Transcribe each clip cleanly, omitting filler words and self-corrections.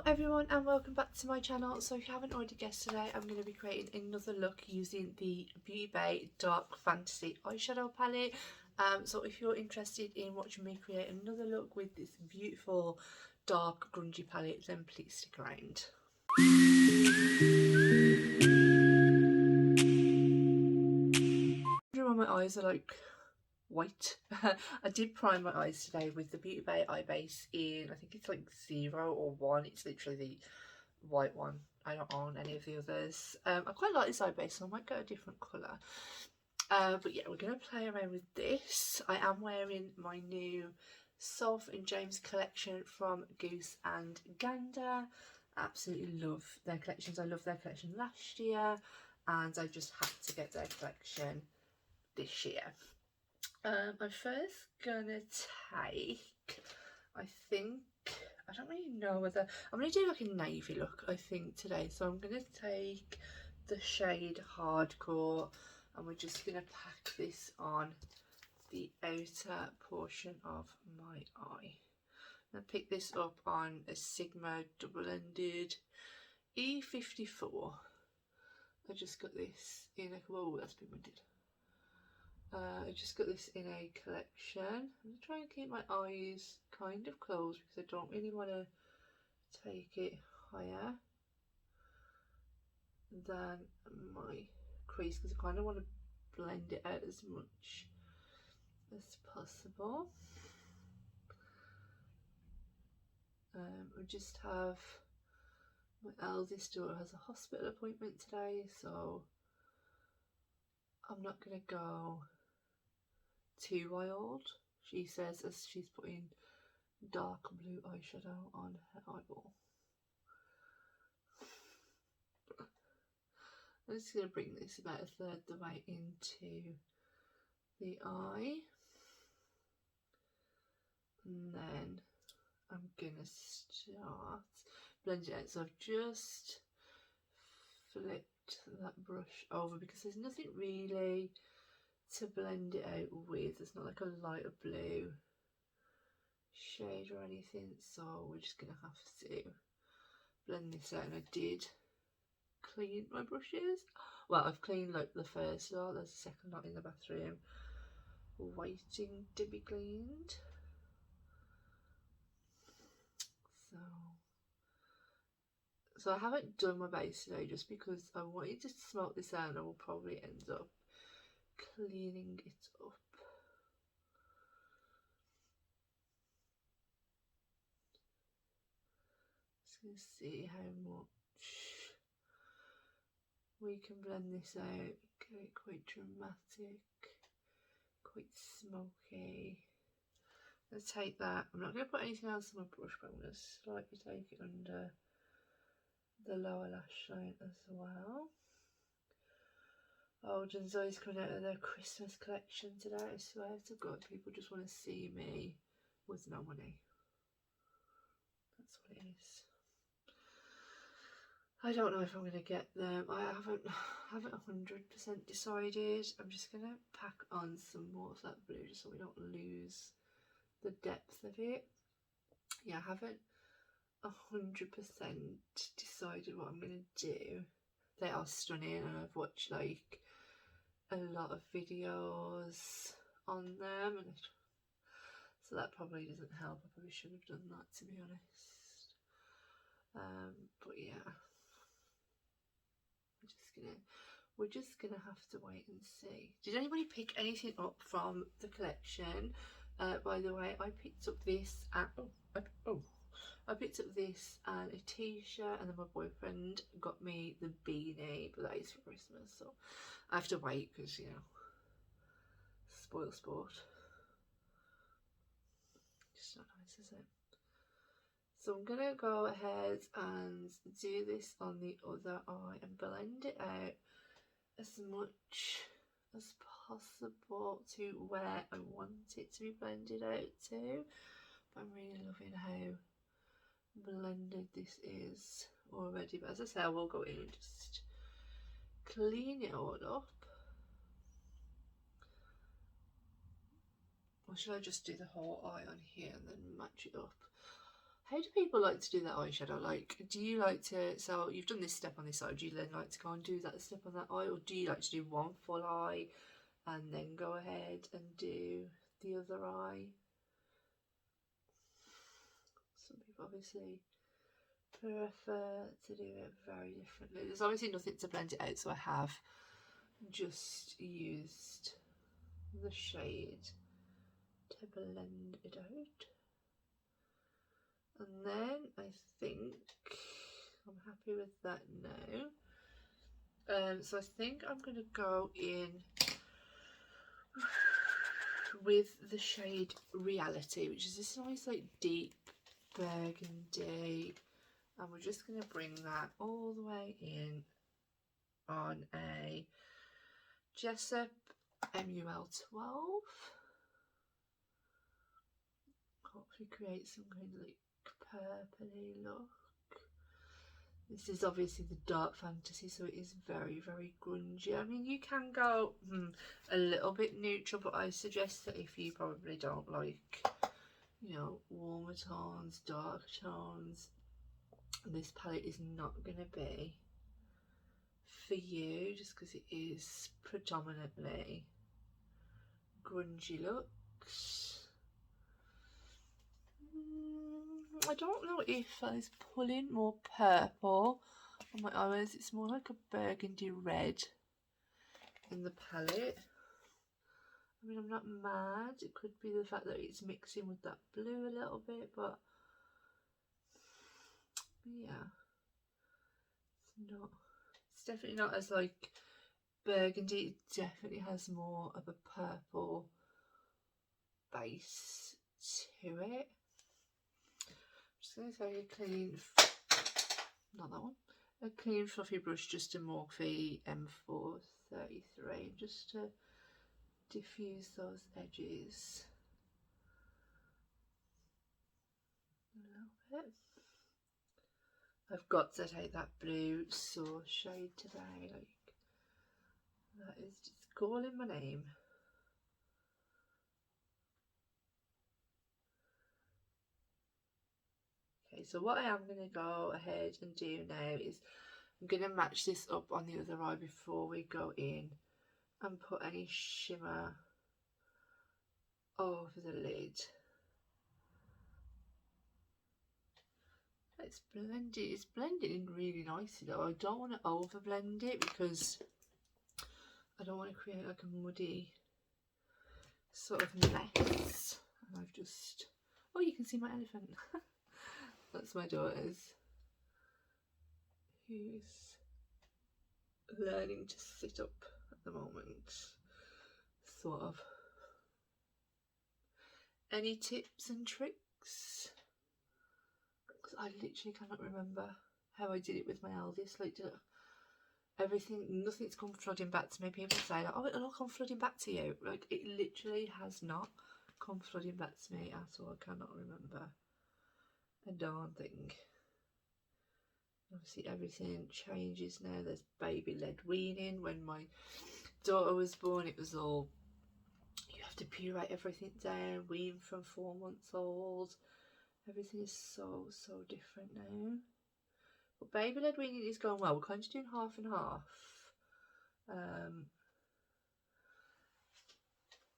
Hello everyone and welcome back to my channel. So if you haven't already guessed, today I'm going to be creating another look using the Beauty Bay Dark Fantasy eyeshadow palette. So if you're interested in watching me create another look with this beautiful dark grungy palette, then please stick around. My eyes are like white. I did prime my eyes today with the Beauty Bay eye base in, I think it's like 0 or 1. It's literally the white one. I don't own any of the others. I quite like this eye base, so I might get a different colour. But yeah, we're going to play around with this. I am wearing my new Soph and James collection from Goose and Gander. Absolutely love their collections. I loved their collection last year and I just had to get their collection this year. I'm first gonna take, I think, I don't really know whether, I'm gonna do like a navy look I think today, so I'm gonna take the shade Hardcore and we're just gonna pack this on the outer portion of my eye. I'm gonna pick this up on a Sigma double-ended E54. I just got this in a, whoa, that's been winded. I just got this in a collection. I'm going to try and keep my eyes kind of closed because I don't really want to take it higher than my crease because I kind of want to blend it out as much as possible. I just have, my eldest daughter has a hospital appointment today, so I'm not going to go too wild. She says as she's putting dark blue eyeshadow on her eyeball. I'm just going to bring this about a third the way into the eye, and then I'm going to start blending it out. So I've just flipped that brush over because there's nothing really to blend it out with. It's not like a lighter blue shade or anything, so we're just going to have to blend this out. And I did clean my brushes. Well, I've cleaned like the first lot, there's a second lot in the bathroom waiting to be cleaned. So I haven't done my base today just because I wanted to smoke this out and I will probably end up cleaning it up. Just gonna see how much we can blend this out. Get it quite dramatic, quite smoky. Let's take that. I'm not going to put anything else on my brush, but I'm going to slightly take it under the lower lash line as well. Oh, Zoe's coming out of their Christmas collection today. I swear to God, people just want to see me with no money. That's what it is. I don't know if I'm going to get them. I haven't 100% decided. I'm just going to pack on some more of that blue just so we don't lose the depth of it. Yeah, I haven't 100% decided what I'm going to do. They are stunning and I've watched like a lot of videos on them, and so that probably doesn't help. I probably should have done that, to be honest. But yeah, we're just gonna have to wait and see. Did anybody pick anything up from the collection? By the way, I picked up this and I picked up this and a t-shirt, and then my boyfriend got me the beanie, but that is for Christmas, so I have to wait because, you know, spoil sport. Just not nice, is it? So I'm gonna go ahead and do this on the other eye and blend it out as much as possible to where I want it to be blended out to. But I'm really loving how blended this is already. But as I say, I will go in and just clean it all up. Or should I just do the whole eye on here and then match it up? How do people like to do their eyeshadow? Like, do you like to, so you've done this step on this eye, do you then like to go and do that step on that eye, or do you like to do one full eye and then go ahead and do the other eye? Some people obviously prefer to do it very differently. There's obviously nothing to blend it out, so I have just used the shade to blend it out. And then I think I'm happy with that now. So I think I'm going to go in with the shade Reality, which is this nice like deep burgundy, and we're just going to bring that all the way in on a Jessup MUL12. Hopefully create some kind of like purpley look. This is obviously the dark fantasy, so it is very, very grungy. I mean, you can go a little bit neutral, but I suggest that if you probably don't like, you know, warmer tones, dark tones, this palette is not going to be for you, just because it is predominantly grungy looks. I don't know if I was pulling more purple on my eyes. It's more like a burgundy red in the palette. I mean, I'm not mad. It could be the fact that it's mixing with that blue a little bit, but yeah, it's definitely not as like burgundy. It definitely has more of a purple base to it. Just going to take a clean, not that one, a clean fluffy brush, just a Morphe M433, just to diffuse those edges a little bit. I've got to take that blue sauce shade today, like that is just calling my name. Okay, so what I am going to go ahead and do now is I'm going to match this up on the other eye before we go in and put any shimmer over the lid. It's blending in really nicely though. I don't want to over blend it because I don't want to create like a muddy sort of mess. And I've just, oh, you can see my elephant. That's my daughter's, who's learning to sit up at the moment, sort of. Any tips and tricks? Because I literally cannot remember how I did it with my eldest. Like, nothing's come flooding back to me. People say like, oh, it'll all come flooding back to you. Like, it literally has not come flooding back to me at all. I cannot remember a darn thing. Obviously everything changes now. There's baby led weaning. When my daughter was born, it was all, you have to puree everything down, wean from 4 months old. Everything is so different now. But baby led weaning is going well. We're kind of doing half and half.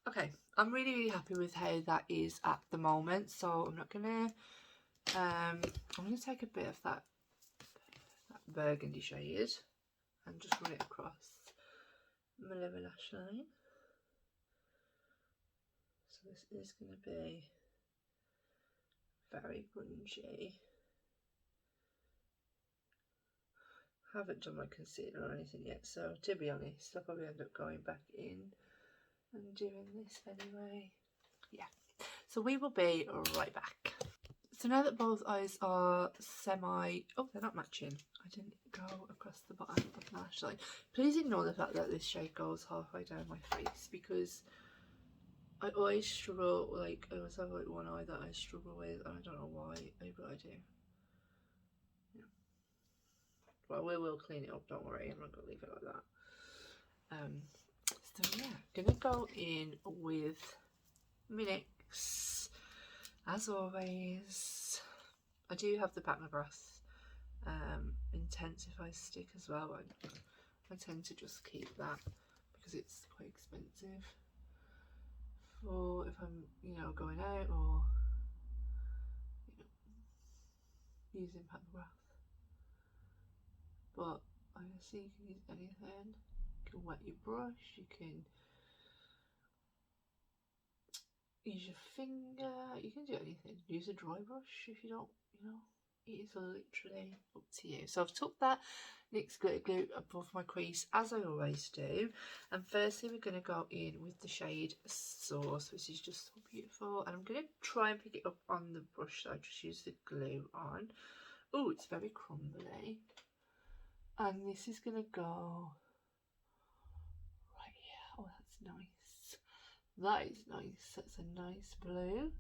Okay, I'm really happy with how that is at the moment. So I'm not gonna I'm gonna take a bit of that burgundy shade and just run it across my lower lash line. So this is going to be very grungy. Haven't done my concealer or anything yet, so to be honest, I'll probably end up going back in and doing this anyway. Yeah, so we will be right back. So now that both eyes are oh, they're not matching. I didn't go across the bottom of my lash line. Please ignore the fact that this shade goes halfway down my face, because I always struggle, like, I always have like one eye that I struggle with, and I don't know why, but I do. Yeah. Well, we will clean it up, don't worry, I'm not going to leave it like that. So yeah, gonna go in with my NYX, as always. I do have the Batmagrass Intensify stick as well, but I tend to just keep that because it's quite expensive for if I'm, you know, going out or, you know, using Batmagrass. But obviously you can use anything. You can wet your brush, you can use your finger, you can do anything. Use a dry brush if you don't, you know, it is literally up to you. So I've took that NYX glitter glue above my crease as I always do, and firstly we're going to go in with the shade Sauce, which is just so beautiful, and I'm going to try and pick it up on the brush that I just used the glue on. Oh, it's very crumbly, and this is going to go right here. Oh, that's nice. That is nice. That's a nice blue.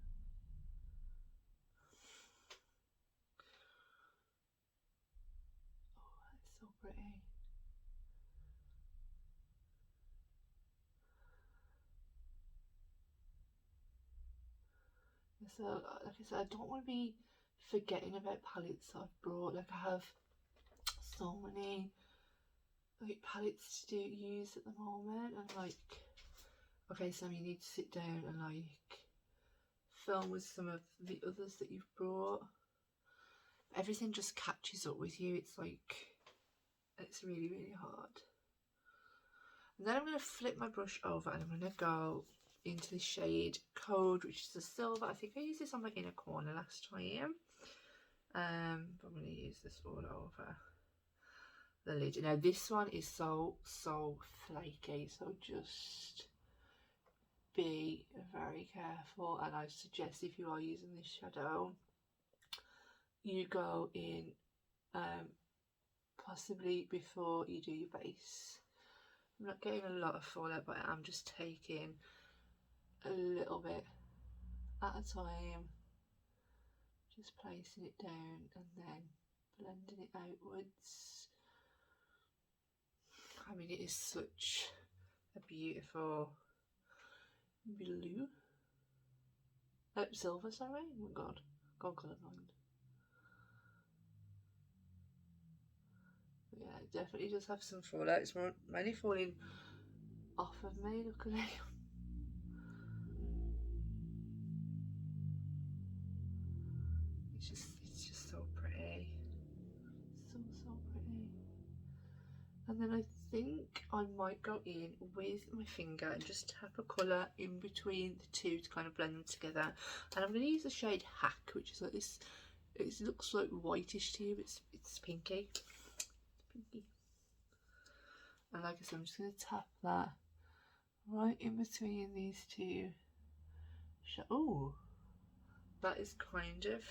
Oh, that's so pretty. So, like I said, I don't want to be forgetting about palettes that I've brought. Like, I have so many like palettes to use at the moment, and like, okay, Sam, you need to sit down and like film with some of the others that you've brought. Everything just catches up with you. It's like, it's really, really hard. And then I'm going to flip my brush over and I'm going to go into the shade Code, which is the silver. I think I used this on my inner corner last time. But I'm going to use this all over the lid. Now this one is so flaky, so just be very careful, and I suggest if you are using this shadow you go in possibly before you do your base. I'm not getting a lot of fallout, but I'm just taking a little bit at a time, just placing it down and then blending it outwards. I mean, it is such a beautiful blue. Oh, silver, sorry. Oh my god, gone colourblind. Yeah, it definitely does have some fallout. It's mainly falling off of me, luckily. It's just so pretty. So pretty. And then I think I might go in with my finger and just tap a colour in between the two to kind of blend them together. And I'm going to use the shade Hack, which is like this. It looks like whitish to you, but it's pinky. Pinky. And like I said, I'm just going to tap that right in between these two. Oh, that is kind of,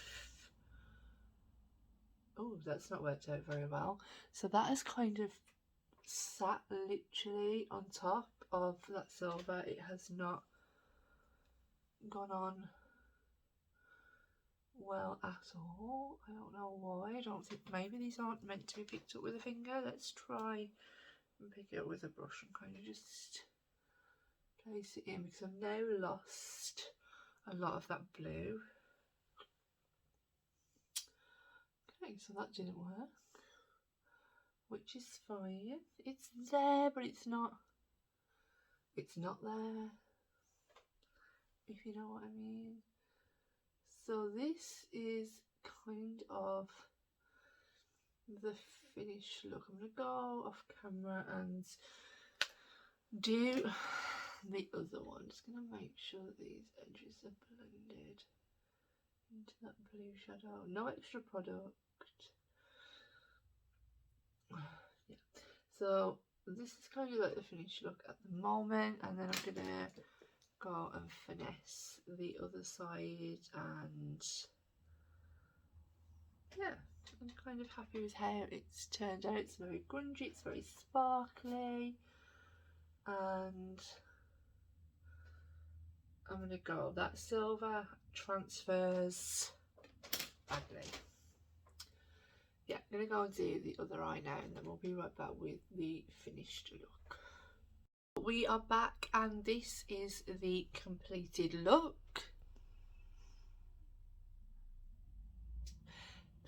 oh, that's not worked out very well. So that is kind of sat literally on top of that silver. It has not gone on well at all. I don't know why. I don't think, maybe these aren't meant to be picked up with a finger. Let's try and pick it up with a brush and kind of just place it in, because I've now lost a lot of that blue. Okay, so that didn't work, which is fine. It's there, but it's not there, if you know what I mean. So this is kind of the finished look. I'm going to go off camera and do the other one. Just going to make sure that these edges are blended into that blue shadow. No extra product. Yeah. So this is kind of like the finished look at the moment, and then I'm going to go and finesse the other side, and yeah, I'm kind of happy with how it's turned out. It's very grungy, it's very sparkly, and I'm going to go, that silver transfers badly. Yeah, I'm going to go and do the other eye now, and then we'll be right back with the finished look. We are back, and this is the completed look.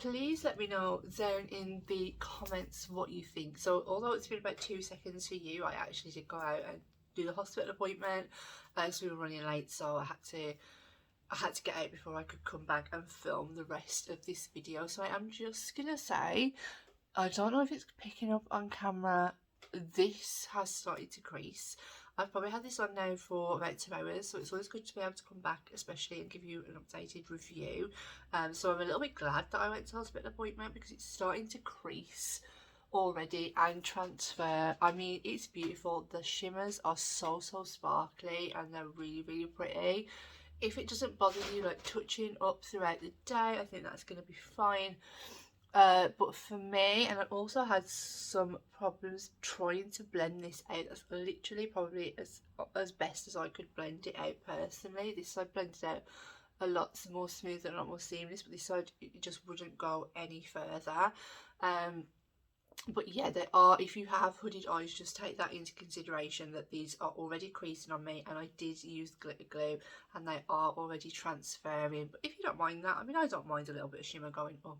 please let me know down in the comments what you think. So although it's been about 2 seconds for you, I actually did go out and do the hospital appointment, so we were running late, so I had to get out before I could come back and film the rest of this video. So I'm just gonna say, I don't know if it's picking up on camera, this has started to crease. I've probably had this on now for about 2 hours, so it's always good to be able to come back, especially, and give you an updated review. So I'm a little bit glad that I went to the hospital appointment, because it's starting to crease already and transfer. I mean, it's beautiful. The shimmers are so sparkly, and they're really pretty. If it doesn't bother you like touching up throughout the day, I think that's going to be fine. But for me, and I also had some problems trying to blend this out. That's literally probably as best as I could blend it out personally. This side blended out a lot more smooth and a lot more seamless, but this side it just wouldn't go any further. But yeah, they are, if you have hooded eyes, just take that into consideration, that these are already creasing on me, and I did use glitter glue and they are already transferring. But if you don't mind that, I mean, I don't mind a little bit of shimmer going up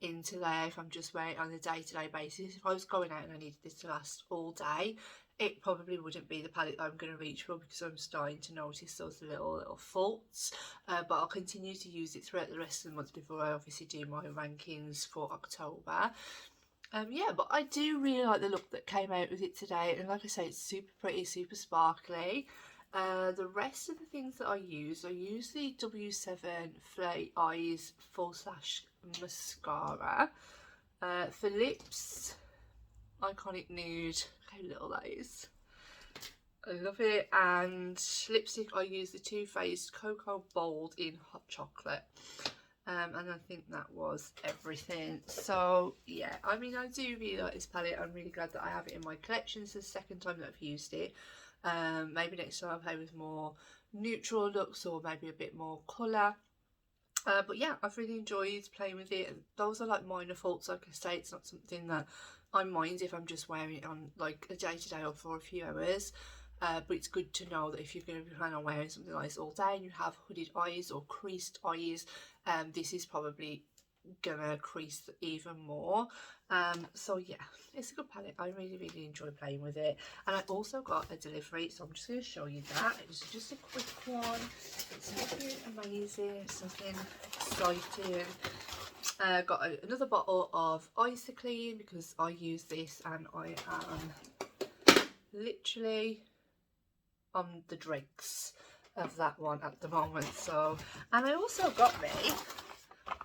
into there if I'm just wearing it on a day-to-day basis. If I was going out and I needed this to last all day, it probably wouldn't be the palette I'm going to reach for, because I'm starting to notice those little faults. But I'll continue to use it throughout the rest of the month before I obviously do my rankings for October. Yeah, but I do really like the look that came out with it today, and like I say, it's super pretty, super sparkly. The rest of the things that I use the W7 Flirty Eyes Full Slash Mascara. For lips, Iconic Nude, how little that is. I love it. And lipstick, I use the Too Faced Cocoa Bold in Hot Chocolate. And I think that was everything. So yeah, I mean, I do really like this palette. I'm really glad that I have it in my collection. It's the second time that I've used it. Maybe next time I'll play with more neutral looks, or maybe a bit more colour. But yeah, I've really enjoyed playing with it. Those are like minor faults, like I say. It's not something that I mind if I'm just wearing it on like a day-to-day or for a few hours. But it's good to know that if you're going to be planning on wearing something like this all day and you have hooded eyes or creased eyes, this is probably gonna crease even more. So yeah, it's a good palette. I really enjoy playing with it. And I also got a delivery, so I'm just going to show you that. It's just a quick one. It's nothing amazing, it's nothing exciting. Got another bottle of Isoclean, because I use this and I am literally on the dregs of that one at the moment. So, and I also got me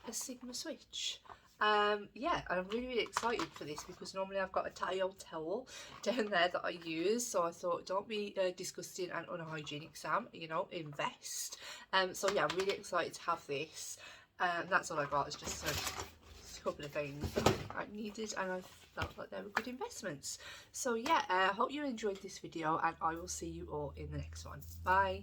a Sigma switch. Yeah, I'm really excited for this, because normally I've got a tatty old towel down there that I use, so I thought, don't be disgusting and unhygienic, Sam, you know, invest. So yeah, I'm really excited to have this. That's all I got. It's just a couple of things that I needed, and I felt like they were good investments. So yeah, I hope you enjoyed this video, and I will see you all in the next one. Bye.